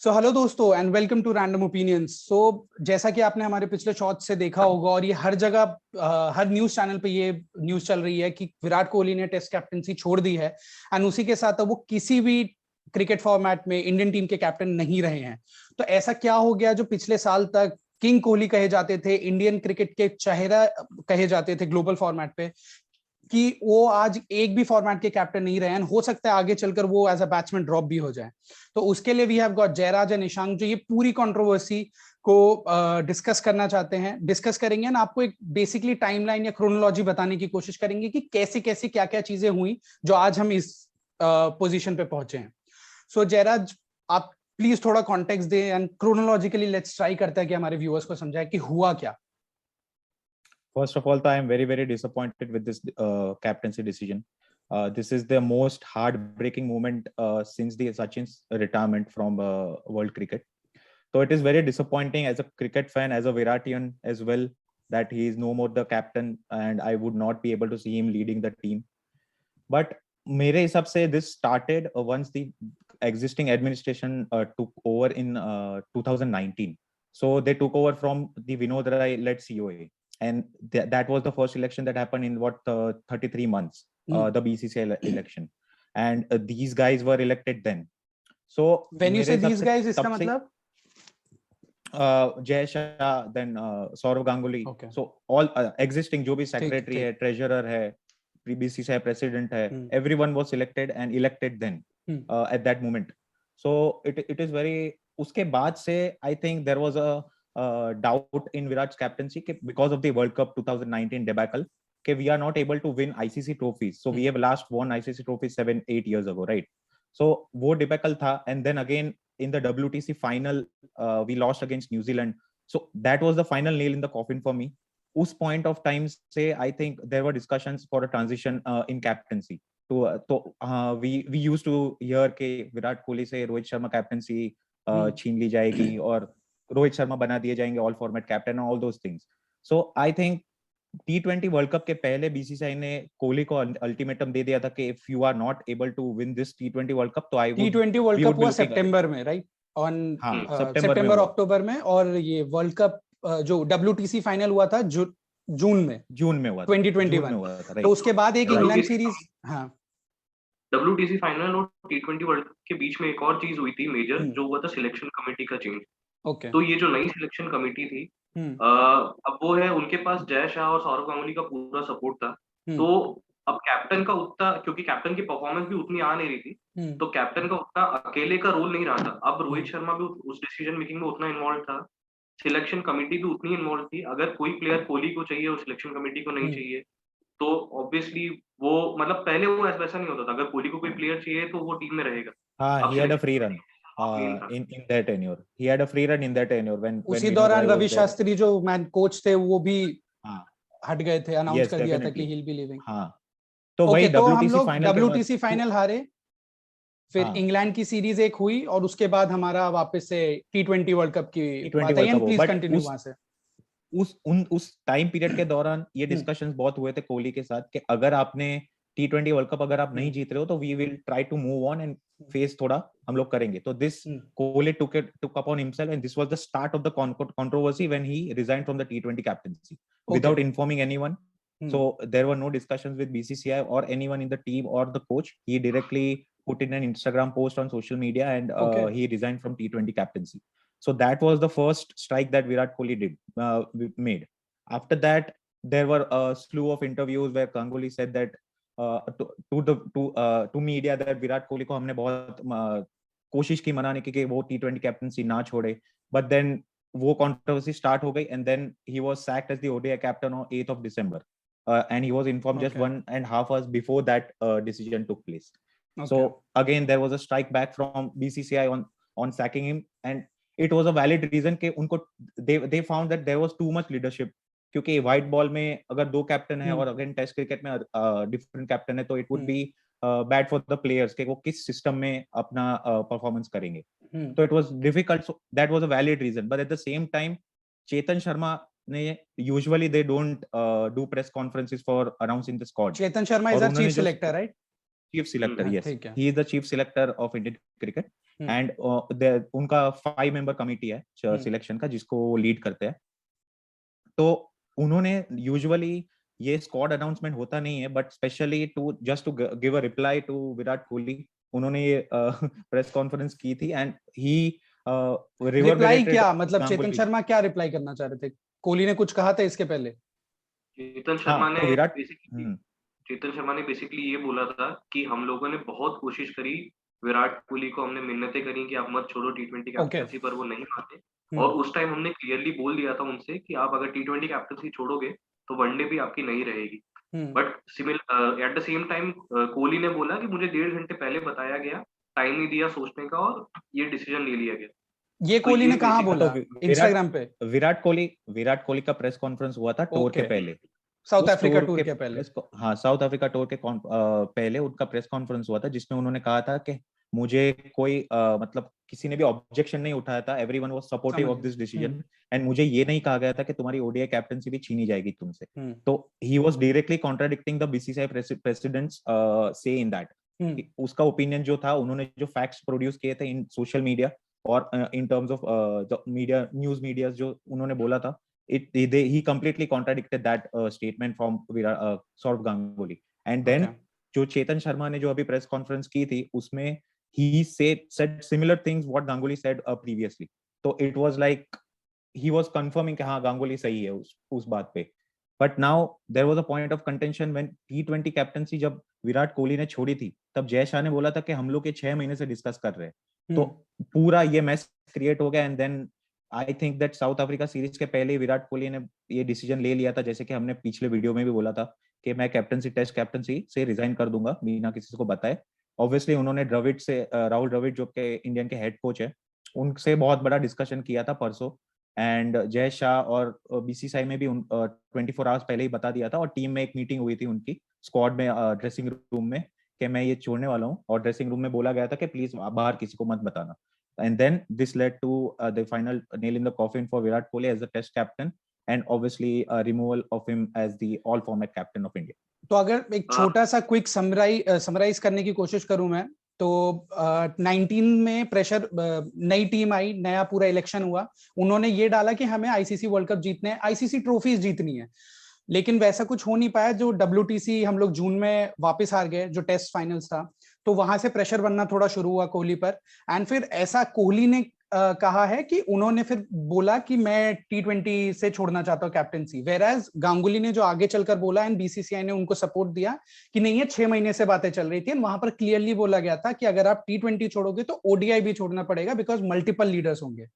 सो hello दोस्तों and welcome to random opinions. जैसा कि आपने हमारे पिछले शॉट से देखा होगा और ये हर जगह हर न्यूज चैनल पे ये न्यूज चल रही है कि विराट कोहली ने टेस्ट कैप्टनसी छोड़ दी है एंड उसी के साथ वो किसी भी क्रिकेट फॉर्मेट में इंडियन टीम के कैप्टन नहीं रहे हैं। तो ऐसा क्या हो गया जो पिछले साल तक किंग कोहली कहे जाते थे, इंडियन क्रिकेट के चेहरा कहे जाते थे ग्लोबल फॉर्मेट पे, कि वो आज एक भी फॉर्मेट के कैप्टन नहीं रहे हैं। हो सकता है आगे चलकर वो एज अ बैट्समैन ड्रॉप भी हो जाए। तो उसके लिए we have got Jayraj and Ishank जो ये पूरी कंट्रोवर्सी को डिस्कस करना चाहते हैं। डिस्कस करेंगे ना, आपको एक बेसिकली टाइमलाइन या क्रोनोलॉजी बताने की कोशिश करेंगे कि कैसे कैसे क्या क्या चीजें हुई जो आज हम इस पोजीशन पे पहुंचे हैं। सो जयराज, आप प्लीज थोड़ा कॉन्टेक्स्ट दें एंड क्रोनोलॉजिकली लेट्स ट्राई करते हैं कि हमारे व्यूअर्स को समझाए कि हुआ क्या। First of all, I am very disappointed with this captaincy decision. This is the most heartbreaking moment since the Sachin's retirement from world cricket. So it is very disappointing as a cricket fan, as a Viratian as well, that he is no more the captain, and I would not be able to see him leading the team. But मेरे हिसाब से this started once the existing administration took over in 2019. So they took over from the Vinod Rai-led COA. And that was the first election that happened in 33 months, the BCCI election, and these guys were elected then. So when you say these guys, इसका मतलब Jay Shah, then Saurav Ganguly, okay. So all existing जो भी secretary है, treasurer है, BCCI president है, everyone was selected and elected then at that moment. So it is very, उसके बाद से I think there was a doubt in Virat's captaincy because of the World Cup 2019 debacle. We are not able to win ICC trophies. So we have last won ICC trophies 7-8 years ago, right? So वो debacle था, and then again in the WTC final we lost against New Zealand. So that was the final nail in the coffin for me. उस point of time से I think there were discussions for a transition in captaincy. तो we used to hear कि विराट कोहली से Rohit Sharma captaincy छीन ली जाएगी और रोहित शर्मा बना दिए जाएंगे all format captain, all those things. So I think T20 world cup के पहले बीसीसीआई ने कोहली को अल्टीमेटम दे दिया था कि if you are not able to win this T20 world cup तो I would. T20 world cup हुआ सितंबर में, राइट? ऑन सितंबर अक्टूबर में, और ये वर्ल्ड कप जो WTC फाइनल हुआ था जून में हुआ था 2021. तो उसके बाद एक इंग्लैंड सीरीज, हाँ, WTC फाइनल और T20 वर्ल्ड कप के बीच में एक और चीज हुई थी मेजर, जो हुआ था सिलेक्शन कमेटी का चेंज. तो ये जो नई सिलेक्शन कमेटी थी, अब वो है, उनके पास जय शाह और सौरव गांगुली का पूरा सपोर्ट था. तो अब कैप्टन का उतना, क्योंकि कैप्टन की परफॉर्मेंस भी उतनी आ नहीं रही थी, तो कैप्टन का उतना अकेले का रोल नहीं रहा था. अब रोहित शर्मा भी उस डिसीजन मेकिंग में उतना इन्वॉल्व था, सिलेक्शन कमेटी भी उतनी इन्वॉल्व थी. अगर कोई प्लेयर कोहली को चाहिए और सिलेक्शन कमेटी को नहीं चाहिए, तो ऑब्वियसली वो, मतलब पहले वो वैसा नहीं होता था. अगर कोहली को कोई प्लेयर चाहिए तो वो टीम में रहेगा. हाँ, he had a free run in that tenure. He had a free run in that tenure when उसी दौरान रवि शास्त्री जो मैन कोच थे वो भी हट गए थे, अनाउंस कर दिया था कि he'll be leaving. हाँ, तो वही WTC फाइनल हारे, फिर इंग्लैंड की सीरीज एक हुई और उसके बाद हमारा वापस से T20 वर्ल्ड कप की बात है. प्लीज कंटिन्यू वहां से. उस टाइम पीरियड के दौरान ये डिस्कशंस बहुत हुए थे कोहली के साथ कि अगर आपने T20 वर्ल्ड कप अगर आप नहीं जीत रहे हो तो we will try to move on and face थोड़ा हम लोग करेंगे. तो this Kohli took upon himself, and this was the start of the controversy when he resigned from the T20 captaincy without informing anyone. So there were no discussions with BCCI or anyone in the team or the coach. He directly put in an Instagram post on social media and he resigned from T20 captaincy. So that was the first strike that Virat Kohli made. After that, there were a slew of interviews where Ganguly said that to media that Virat Kohli को हमने बहुत कोशिश की मनाने की कि वो T20 captaincy ना छोड़े, but then वो controversy start हो गई, and then he was sacked as the ODI captain on 8th of December, and he was informed just 1.5 hours before that decision took place. So again there was a strike back from BCCI on sacking him, and it was a valid reason कि उनको they found that there was too much leadership. क्योंकि white ball में अगर दो captain है और again test cricket में different captain है तो it would be bad for the players कि वो किस सिस्टम में अपना परफॉर्मेंस करेंगे. तो it was difficult. So that was a valid reason, but at the same time Chetan Sharma ने usually they don't do press conferences for announcing the squad. Chetan Sharma is our chief selector, right? Chief selector, yes. He is the chief selector of Indian cricket. And उनका 5 member committee है selection का जिसको वो lead करते हैं। तो उन्होंने usually ये स्क्वाड अनाउंसमेंट होता नहीं है, but specially to just to give a reply to Virat Kohli उन्होंने ये प्रेस कॉन्फ्रेंस की थी एंड ही रिप्लाई क्या मतलब चेतन शर्मा क्या रिप्लाई करना चाह रहे थे? कोहली ने कुछ कहा था इसके पहले? चेतन शर्मा ने चेतन शर्मा ने बेसिकली ये बोला था कि हम लोगों ने बहुत कोशिश करी, विराट कोहली को हमने मिन्नतें करी कि आप मत छोड़ो T20 कैप्टनसी, पर वो नहीं माने। और उस टाइम हमने क्लियरली बोल दिया था उनसे कि आप अगर T20 कैप्टनसी छोड़ोगे तो वनडे भी आपकी नहीं रहेगी। But at the same time Kohli ने बोला कि मुझे 1.5 घंटे पहले बताया गया, टाइम नहीं दिया सोचने का और ये डिसीजन ले लिया गया। ये कोहली ने कहाँ बोला? इंस्टाग्राम पे? विराट कोहली का प्रेस कॉन्फ्रेंस हुआ था टूर के पहले, साउथ अफ्रीका टूर के पहले। हाँ, साउथ अफ्रीका टूर के पहले उनका प्रेस कॉन्फ्रेंस हुआ था जिसमें उन्होंने कहा था कि मुझे कोई मतलब किसी ने भी ऑब्जेक्शन नहीं उठाया था, everyone was supportive of this decision and मुझे ये नहीं कहा गया था कि तुम्हारी ओडीआई कैप्टनसी भी छीनी जाएगी तुमसे। तो he was directly contradicting the BCCI presidents से इन दैट उसका ओपिनियन जो था, उन्होंने जो फैक्ट्स प्रोड्यूस किए थे इन सोशल मीडिया और in terms of media, news media जो उन्होंने बोला था, he completely contradicted that statement from Saurav Ganguly. And then जो चेतन शर्मा ने जो अभी प्रेस कॉन्फ्रेंस की थी उसमें he said similar things what Ganguly said previously. तो it was like he was confirming कि हाँ गांगुली सही है उस बात पे। But now there was a point of contention when T20 captaincy जब विराट कोहली ने छोड़ी थी तब जय शाह ने बोला था कि हम लोग ये 6 महीने से डिस्कस कर रहे हैं। तो पूरा ये मैस क्रिएट हो गया and then I think that South Africa series के पहले विराट कोहली ने ये डिसीजन ले लिया था, जैसे कि हमने पिछले वीडियो में भी बोला था कि मैं टेस्ट कैप्टनसी से रिजाइन कर दूंगा बिना किसी को बताए। ऑब्वियसली उन्होंने राहुल द्रविड़ जो के इंडियन के हेड कोच है उनसे बहुत बड़ा डिस्कशन किया था परसों एंड जय शाह और बीसीसीआई में भी 24 आवर्स पहले ही बता दिया था और टीम में एक मीटिंग हुई थी उनकी स्क्वाड में ड्रेसिंग रूम में कि मैं ये छोड़ने वाला हूँ और ड्रेसिंग रूम में बोला गया था कि प्लीज बाहर किसी को मत बताना। And then this led to the final nail in the coffin for Virat Kohli as the test captain and obviously removal of him as the all format captain of India. तो अगर एक छोटा सा क्विक समराइज करने की कोशिश करूं मैं तो 19 में प्रेशर, नई टीम आई, नया पूरा इलेक्शन हुआ, उन्होंने ये डाला कि हमें आईसीसी वर्ल्ड कप जीतने हैं, आईसीसी ट्रॉफीज जीतनी है, लेकिन वैसा कुछ हो नहीं पाया। जो WTC हम लोग जून में वापस हार गए, जो टेस्ट फाइनल्स था, तो वहां से प्रेशर बनना थोड़ा शुरू हुआ कोहली पर। एंड फिर ऐसा कोहली ने कहा है कि उन्होंने फिर बोला कि मैं T20 से छोड़ना चाहता हूं कैप्टनसी, वेराज गांगुली ने जो आगे चलकर बोला एंड बीसीसीआई ने उनको सपोर्ट दिया कि नहीं, ये 6 महीने से बातें चल रही थी, वहां पर क्लियरली बोला गया था कि अगर आप T20 छोड़ोगे तो ODI भी छोड़ना पड़ेगा बिकॉज मल्टीपल लीडर्स होंगे।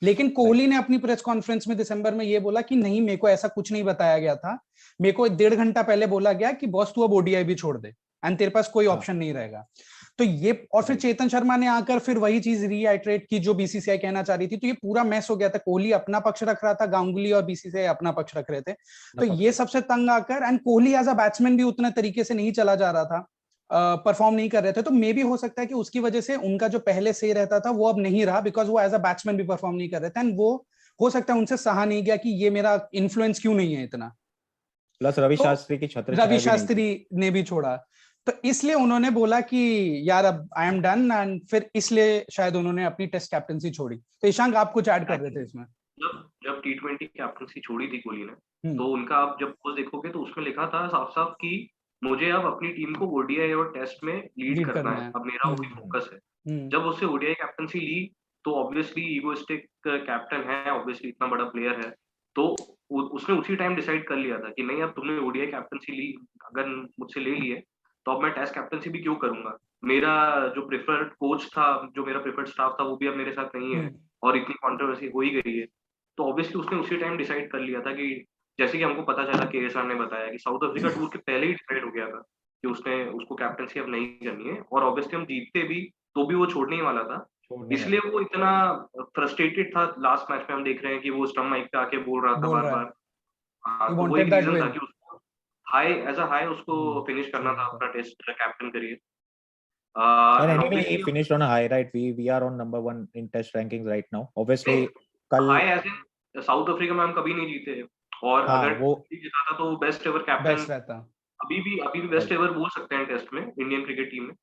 लेकिन कोहली ने अपनी प्रेस कॉन्फ्रेंस में दिसंबर में ये बोला कि नहीं, मेरे को ऐसा कुछ नहीं बताया गया था, मेरे को 1.5 घंटा पहले बोला गया कि बॉस तू अब ODI भी छोड़ दे एंड तेरे पास कोई ऑप्शन नहीं रहेगा। तो ये, और फिर चेतन शर्मा ने आकर फिर वही चीज रीआइट्रेट की जो बीसीसीआई कहना चाह रही थी। तो ये पूरा मैस हो गया था, कोहली अपना पक्ष रख रहा था, गांगुली और बीसीसीआई अपना पक्ष रख रहे थे। तो ये सबसे तंग आकर, and Kohli as a batsman भी उतने तरीके से नहीं चला जा रहा था, परफॉर्म नहीं कर रहे थे, तो मे भी हो सकता है कि उसकी वजह से उनका जो पहले से रहता था वो अब नहीं रहा, बिकॉज वो एज अ बैट्समैन भी परफॉर्म नहीं कर रहे थे एंड वो हो सकता है उनसे सहा नहीं गया कि ये मेरा इन्फ्लुएंस क्यों नहीं है इतना। प्लस रवि शास्त्री की छत्र रवि शास्त्री ने भी छोड़ा, तो इसलिए उन्होंने बोला कि यार अब आई एम डन, एंड फिर इसलिए शायद उन्होंने अपनी टेस्ट कैप्टनसी छोड़ी। तो ईशांक आप कुछ ऐड कर रहे थे इसमें? जब T20 कैप्टनसी छोड़ी थी कोहली ने, तो उनका आप जब पोस्ट देखोगे तो उसमें लिखा था साफ साफ कि मुझे अब अपनी टीम को ODI और टेस्ट में लीड करना है, अब मेरा वही फोकस है। जब उससे ODI कैप्टनसी ली तो ऑब्वियसली ईगोइस्टिक कैप्टन है, ऑब्वियसली इतना बड़ा प्लेयर है, तो उसने उसी टाइम डिसाइड कर लिया था कि नहीं, अब तुमने ODI कैप्टनसी ली, अगर मुझसे ले लिए तो अब मैं टेस्ट कैप्टनसी भी क्यों करूंगा। मेरा जो प्रेफर्ड कोच था, जो मेरा प्रेफर्ड स्टाफ था, वो भी अब मेरे साथ नहीं है और इतनी कंट्रोवर्सी हो ही गई है। तो ऑब्वियसली उसने उसी टाइम डिसाइड कर लिया था कि जैसे कि हमको पता चला, KSR ने बताया कि साउथ अफ्रीका टूर के पहले ही डिसाइड हो गया था कि उसको कैप्टनसी अब नहीं करनी है, और ऑब्वियसली हम जीतते भी तो भी वो छोड़ने ही वाला था। इसलिए वो इतना फ्रस्ट्रेटेड था। लास्ट मैच में हम देख रहे हैं कि वो स्टंप माइक पे आके बोल रहा था बार-बार। तो वो एक रीजन था कि उसको हाई उसको फिनिश करना था अपना test captain career. And anyway, he finished on a high, right? We are on number 1 in test rankings right now. Obviously, कल high as in South Africa में हम कभी नहीं जीते, और अगर वो जीता था तो बेस्ट एवर कैप्टन रहता। अभी भी बेस्ट एवर बोल सकते हैं टेस्ट में इंडियन क्रिकेट टीम में।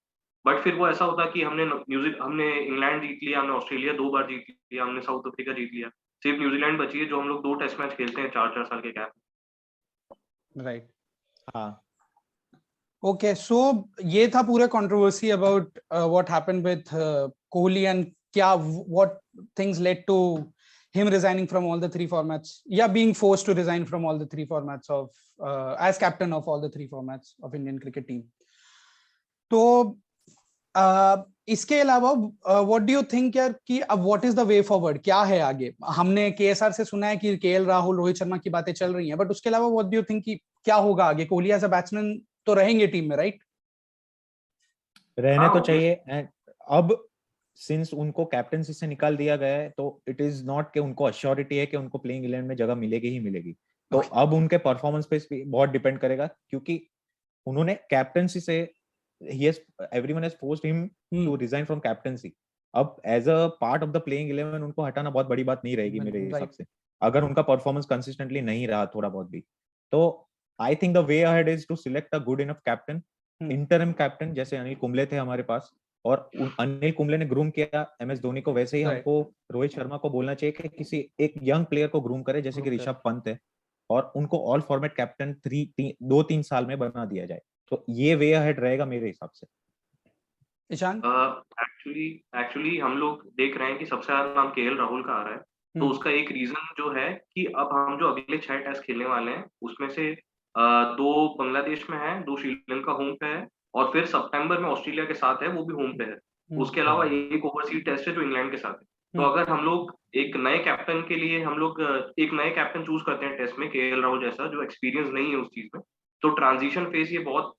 बट फिर वो ऐसा होता कि हमने इंग्लैंड जीत लिया, हमने ऑस्ट्रेलिया 2 बार जीत लिया, हमने साउथ अफ्रीका जीत लिया, सिर्फ न्यूजीलैंड बची है जो हम लोग 2 टेस्ट मैच खेलते हैं 4-4 साल के गैप। राइट, हाँ। ओके, सो ये था पूरा controversy about what happened with Kohli and क्या what things led to him resigning from all the 3 formats, being forced to resign from all the 3 formats of as captain of all the 3 formats of Indian cricket team. तो इसके अलावा what do you think यार कि अब what is the way forward, क्या है आगे? हमने केएसआर से सुना है कि केएल राहुल, रोहित शर्मा की बातें चल रही हैं, बट उसके अलावा व्हाट डू यू थिंक कि क्या होगा आगे? कोहली एज अ बैट्समैन तो रहेंगे टीम में, राइट? रहने तो चाहिए। एंड अब सिंस उनको कैप्टनसी से निकाल दिया गया है तो इट इज नॉट कि उनको अश्योरिटी है कि उनको प्लेइंग 11 में जगह मिलेगी ही मिलेगी। तो अब उनके परफॉर्मेंस पे बहुत डिपेंड करेगा, क्योंकि उन्होंने कैप्टनसी से everyone has forced him to resign from captaincy. अब as a part of the playing 11 उनको हटाना बहुत बड़ी बात नहीं रहेगी मेरे हिसाब से, अगर उनका परफॉर्मेंस कंसिस्टेंटली नहीं रहा थोड़ा बहुत भी। तो I think the way ahead is to select a good enough captain, interim captain, जैसे अनिल कुंबले थे हमारे पास, और अनिल कुंबले ने ग्रूम किया एमएस धोनी को, वैसे ही हमको रोहित शर्मा को बोलना चाहिए कि किसी एक यंग प्लेयर को ग्रूम करे जैसे कि ऋषभ पंत है, और उनको ऑल फॉर्मेट कैप्टन 2-3 साल में बना दिया जाए। तो ये वे अहेड रहेगा मेरे हिसाब से। ईशान, एक्चुअली हम लोग देख रहे हैं कि सबसे ज्यादा नाम केएल राहुल का आ रहा है, तो उसका एक रीजन जो है कि अब हम जो अगले 6 टेस्ट खेलने वाले हैं उसमें से 2 बांग्लादेश में है, 2 श्रीलंका होम पे है, और फिर सितंबर में ऑस्ट्रेलिया के साथ है, वो भी होम पे है। उसके अलावा एक ओवरसीज टेस्ट है जो इंग्लैंड के साथ है। तो अगर हम लोग एक नए कैप्टन के लिए एक नए कैप्टन चूज करते हैं टेस्ट में, केएल राहुल जैसा जो एक्सपीरियंस नहीं है उस चीज में, तो ट्रांजिशन फेज ये बहुत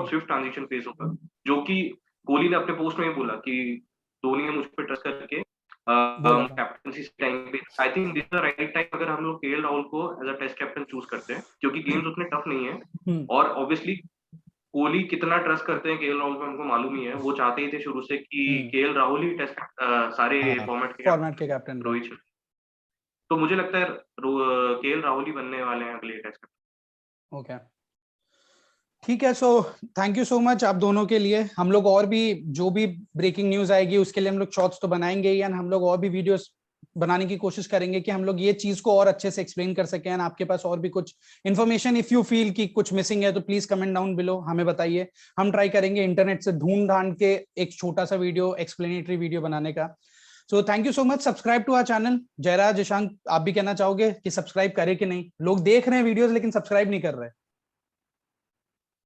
स्विफ्ट ट्रांजिशन फेज होगा, जो कि कोहली ने अपने पोस्ट में ही बोला कि धोनी ने मुझ पर ट्रस्ट करके कैप्टनसी टाइम पे, I think this the right time अगर हम लोग केएल राहुल को as a test captain choose करते हैं, क्योंकि गेम्स उतने टफ नहीं है, और ऑब्वियसली कोहली कितना ट्रस्ट करते हैं केएल राहुल पे हमको मालूम ही है। वो चाहते ही थे शुरू से कि केएल राहुल ही टेस्ट सारे फॉर्मेट के कैप्टन रोहित शर्मा। तो मुझे लगता है केएल राहुल ही बनने वाले हैं अगले टेस्ट कैप्टन। ओके, ठीक है। सो थैंक यू सो मच आप दोनों के लिए। हम लोग और भी जो भी ब्रेकिंग न्यूज आएगी उसके लिए हम लोग शॉर्ट्स तो बनाएंगे ही, हम लोग और भी वीडियोस बनाने की कोशिश करेंगे कि हम लोग ये चीज को और अच्छे से एक्सप्लेन कर सकें। आपके पास और भी कुछ इन्फॉर्मेशन इफ यू फील कि कुछ मिसिंग है तो प्लीज कमेंट डाउन बिलो, हमें बताइए। हम ट्राई करेंगे इंटरनेट से ढूंढ ढांड के एक छोटा सा वीडियो, एक्सप्लेनेटरी वीडियो बनाने का। So thank you so much. Subscribe to our channel. Jayraj, Ishan, आप भी कहना चाहोगे कि सब्सक्राइब करें कि नहीं? लोग देख रहे हैं वीडियोस लेकिन सब्सक्राइब नहीं कर रहे।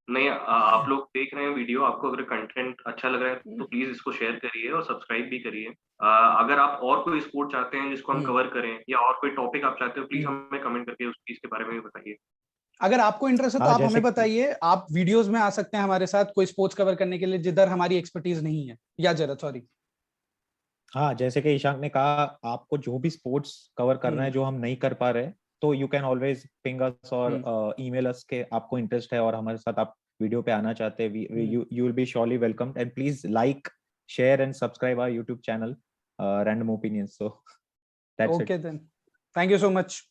नहीं, आप लोग देख रहे हैं वीडियो, आपको अगर कंटेंट अच्छा लग रहा है तो प्लीज इसको शेयर करिए और सब्सक्राइब भी करिए। अगर आप और कोई स्पोर्ट चाहते हैं जिसको हम कवर करें, या और कोई टॉपिक आप चाहते हो, प्लीज हमें कमेंट करके उस चीज के बारे में भी बताइए। अगर आपको इंटरेस्ट है तो आप हमें बताइए। आप वीडियोस में आ सकते हैं हमारे साथ कोई स्पोर्ट्स कवर करने के लिए जिधर हमारी एक्सपर्टीज नहीं है। या जरा सॉरी, हाँ, जैसे कि ईशान ने कहा, आपको जो भी स्पोर्ट्स कवर करना है जो हम नहीं कर पा रहे, तो यू कैन ऑलवेज पिंग अस और ईमेल अस के आपको इंटरेस्ट है और हमारे साथ आप वीडियो पे आना चाहते हैं, you will be surely welcome. And please like, share and subscribe our YouTube channel random opinions. So that's it. Okay then, thank you so much.